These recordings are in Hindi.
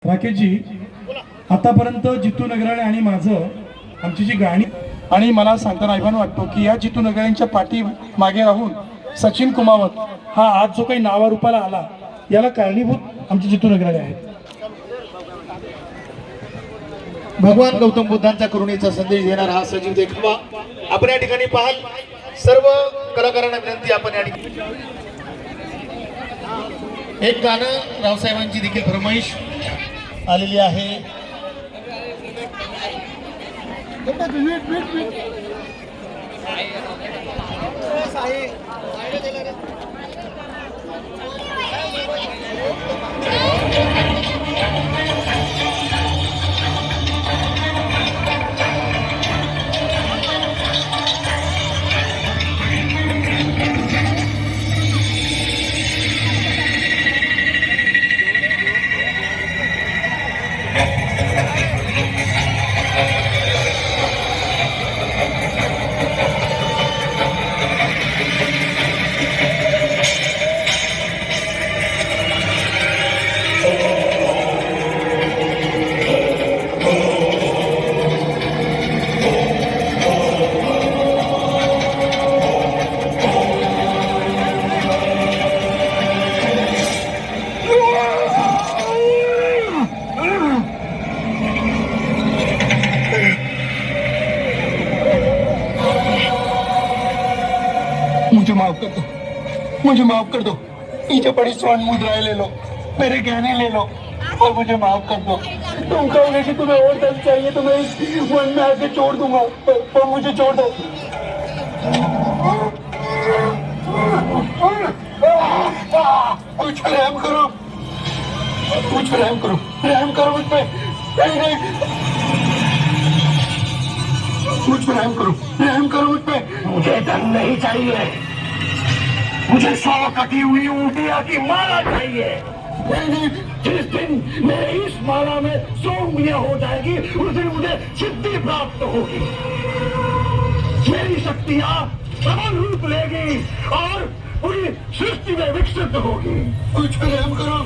राकेशजी, आतापर्यंत जितू नगराळे आणि माझं आमची जी गाणी आणि मला सांगताना अभिमान वाटतो की या जितू नगराळेंच्या पाठी मागे राहून सचिन कुमावत हा आज जो काही नावारूपाला आला याला कारणीभूत आमचे जितू नगराळे आहेत. भगवान गौतम बुद्धांचा करुणेचा संदेश देणारा हा सजीव देखावा आपण या ठिकाणी पाहाल. सर्व कलाकारांना विनंती, आपण या ठिकाणी एक गाणं रावसाहेबांची देखील फरमाईश आलेली आहे. मुझे माफ कर दो, मुझे माफ कर दो. नीचे पड़ी स्वर्ण मुद्राएं ले लो, मेरे गहने ले लो और मुझे माफ कर दो. तुम कहोगे कि तुम्हें और धन चाहिए तो मैं इस वन में आके छोड़ दूंगा, पर मुझे छोड़ दो. कुछ रहम करो, कुछ रहम करो, रहम करो मुझ पे. नहीं नहीं, मुझ पर रहम करो, रहम करो मुझ पे. मुझे धन नहीं चाहिए, मुझे 100 कटी हुई ऊँटियाँ की माला चाहिए. नहीं, जिस दिन मेरी इस माला में 100 उंगलियां हो जाएगी उस दिन मुझे सिद्धि प्राप्त होगी. मेरी शक्तियाँ प्रबल रूप लेगी और पूरी सृष्टि में विकसित होगी. कुछ पे रहम करो.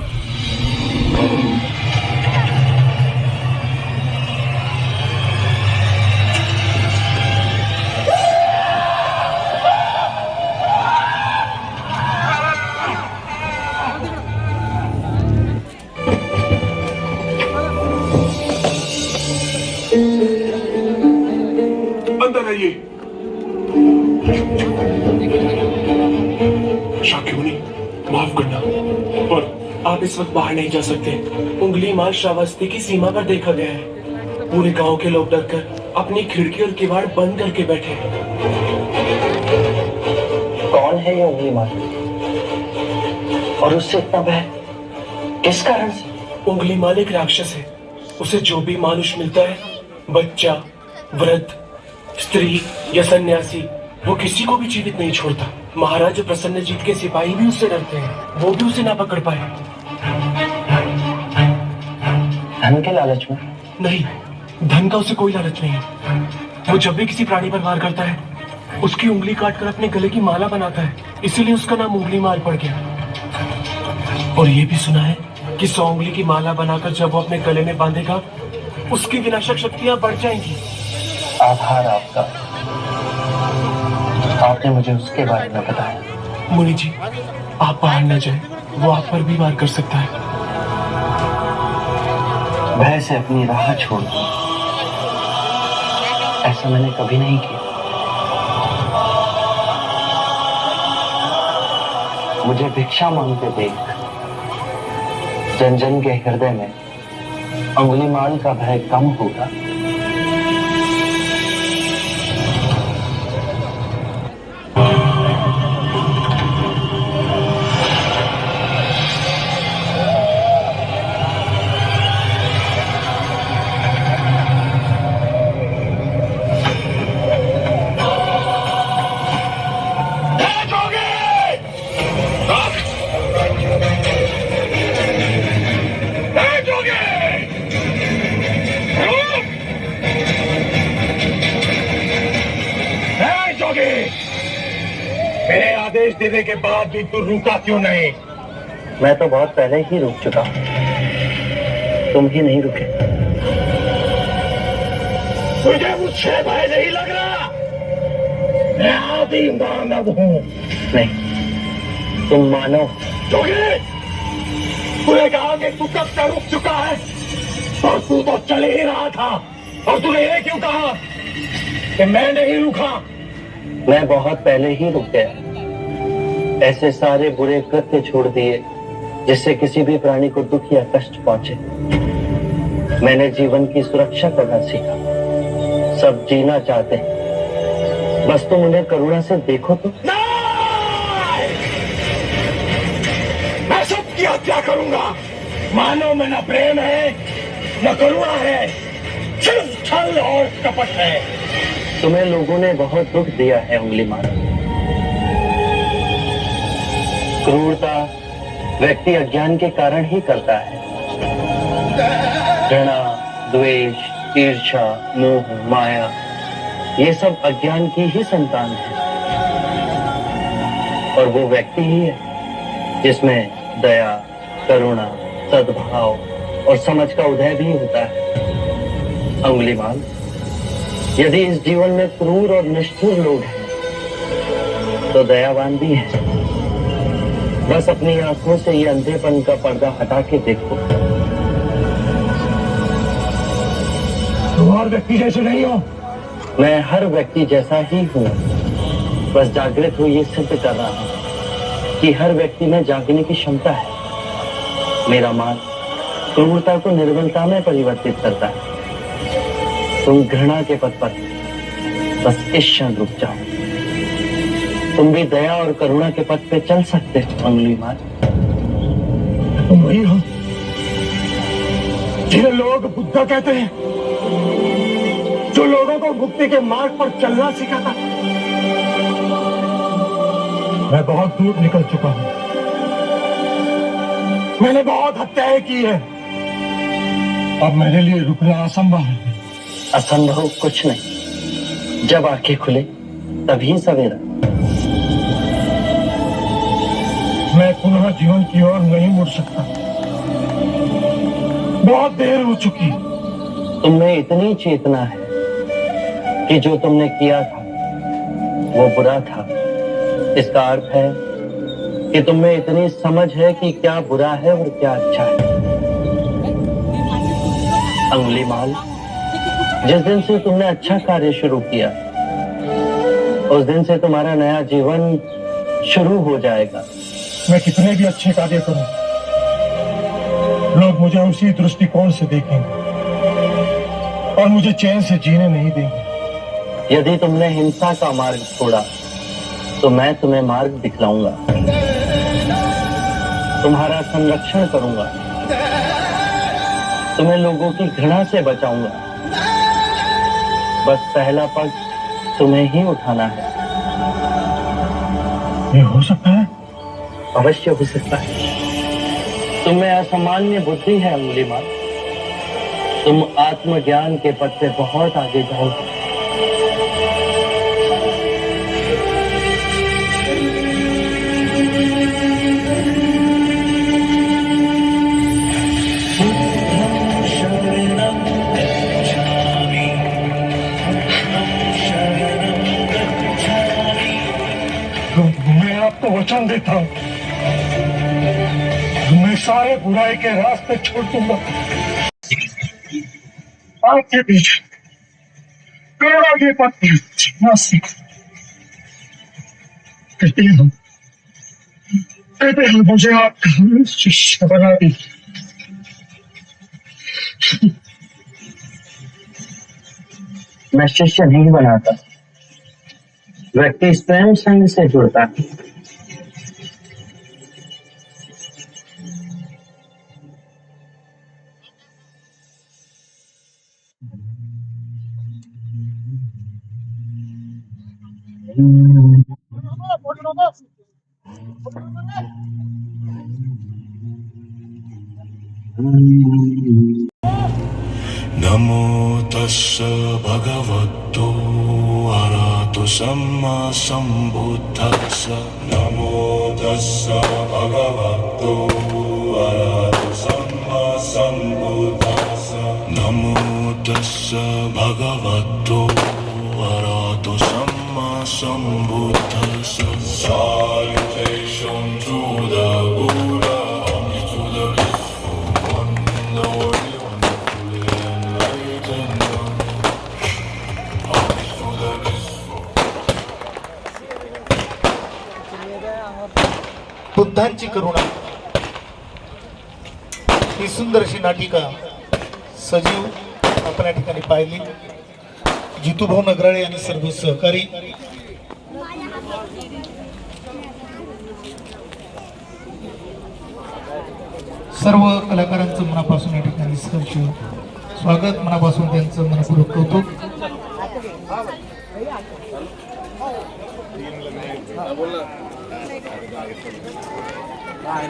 अंदर आइए. शाक्योनी, माफ करना, पर आप इस वक्त बाहर नहीं जा सकते. उंगली माल श्रावस्ती की सीमा पर देखा गया है. पूरे गांव के लोग डरकर अपनी खिड़की और किवाड़ बंद करके बैठे हैं. कौन है ये उंगली माल और उससे इतना भय किस कारण से? उंगली माल एक राक्षस है. उसे जो भी मानुष मिलता है, बच्चा, वृद्ध, स्त्री या सन्यासी, वो किसी को भी जीवित नहीं छोड़ता. महाराज प्रसन्नजीत के सिपाही भी उससे डरते हैं, वो भी उसे ना पकड़ पाए. धन के लालच में? नहीं, धन का उसे कोई लालच नहीं है. वो जब भी किसी प्राणी पर वार करता है, उसकी उंगली काटकर अपने गले की माला बनाता है. इसीलिए उसका नाम उंगली माल पड़ गया. और ये भी सुना है कि 100 उंगली की माला बनाकर जब वो अपने गले में बांधेगा, उसकी विनाशक शक्तियां बढ़ जाएंगी. आभार आपका, आपने मुझे उसके बारे में बताया. मुनि जी, आप बाहर न जाएं, वो आप पर भी वार कर सकता है. भय से अपनी राह छोड़ दूं, ऐसा मैंने कभी नहीं किया. मुझे भिक्षा मांगते देख जन जन के हृदय में अंगुलीमाल का भय कम होगा. मेरे आदेश देने के बाद भी तू रुका क्यों नहीं? मैं तो बहुत पहले ही रुक चुका हूं. तुम ही नहीं रुके। मुझे मुझसे भय नहीं लग रहा। मैं आदि मानव हूँ। नहीं, तुम मानव। जोगी, तूने कहा कि तू कब से रुक चुका है, और तू तो चल ही रहा था, और तूने ये क्यों कहा कि मैं नहीं रुका? मैं बहुत पहले ही रुक गया। ऐसे सारे बुरे कृत्य छोड़ दिए जिससे किसी भी प्राणी को दुख या कष्ट पहुंचे। मैंने जीवन की सुरक्षा करना सीखा। सब जीना चाहते हैं, बस तुम उन्हें करुणा से देखो तो। नहीं! मैं सबकी हत्या करूंगा। मानव में न प्रेम है, न करुणा है, सिर्फ छल और कपट है। तुम्हें लोगों ने बहुत दुख दिया है अंगुलीमाल। क्रूरता व्यक्ति अज्ञान के कारण ही करता है। घृणा, द्वेष, ईर्ष्या, मोह, माया, ये सब अज्ञान की ही संतान है। और वो व्यक्ति ही है जिसमें दया, करुणा, सद्भाव और समझ का उदय भी होता है। अंगुलीमाल, यदि इस जीवन में क्रूर और निष्ठुर लोग हैं, तो दयावान भी हैं। बस अपनी आंखों से ये अंधेपन का पर्दा हटा के देखो। तुम और व्यक्ति जैसे नहीं हो। मैं हर व्यक्ति जैसा ही हूँ, बस जागृत हो ये सिद्ध कर रहा हूँ कि हर व्यक्ति में जागने की क्षमता है। मेरा मार्ग क्रूरता को निर्बलता में परिवर्तित करता है। तुम घृणा के पथ पर बस इस क्षण रुक जाओ। तुम भी दया और करुणा के पथ पे चल सकते हो अंगुलीमाल। तुम वही हो जिन्हें लोग बुद्धा कहते हैं, जो लोगों को मुक्ति के मार्ग पर चलना सिखाता। मैं बहुत दूर निकल चुका हूं। मैंने बहुत हत्याएं की है। अब मेरे लिए रुकना असंभव है। असंभव कुछ नहीं। जब आंखें खुले तभी सवेरा। मैं पुनः जीवन की ओर नहीं मुड़ सकता। बहुत देर हो चुकी। तुम में इतनी चेतना है कि जो तुमने किया था वो बुरा था। इसका अर्थ है कि तुम में इतनी समझ है कि क्या बुरा है और क्या अच्छा है। अंगुलीमाल, जिस दिन से तुमने अच्छा कार्य शुरू किया, उस दिन से तुम्हारा नया जीवन शुरू हो जाएगा। मैं कितने भी अच्छे कार्य करूं, लोग मुझे उसी दृष्टिकोण से देखेंगे और मुझे चैन से जीने नहीं देंगे। यदि तुमने हिंसा का मार्ग छोड़ा, तो मैं तुम्हें मार्ग दिखलाऊंगा। तुम्हारा संरक्षण करूंगा। तुम्हें लोगों की घृणा से बचाऊंगा। बस पहला पग तुम्हें ही उठाना है। ये हो सकता है? अवश्य हो सकता है। तुम्हें असामान्य बुद्धि है अंगुलीमाल। तुम आत्मज्ञान के पथ पे बहुत आगे जाओगे। मैं आपको वचन देता हूं, मैं सारे बुराई के रास्ते छोड़ दूंगा। आपके बीच करुणा के पथ पर चलना सीखो। कहते हैं मुझे आपका शिष्य बना दीजिए। मैं शिष्य नहीं बनाता। व्यक्ति स्वयं संग से जुड़ता है। नमो तस्स भगवतो अरहतो सम्मा सम्बुद्धस्स। नमो तस्स भगवतो अरहतो सम्मा सम्बुद्धस्स। tassa bhagavato arahato samma sambuddhassa. Salutation to the Buddha, homage to the peaceful one, the worthy one, the fully enlightened one. Homage to the peaceful. बुद्धांची करुणा ही सुंदर अशी नाटिका सजीव आपण या ठिकाणी पाहिली. जितूभाऊ नगराळे आणि सर्व सहकारी सर्व कलाकारांचं मनापासून या ठिकाणी सहर्ष स्वागत, मनापासून त्यांचं मनपूर्वक कौतुक. काय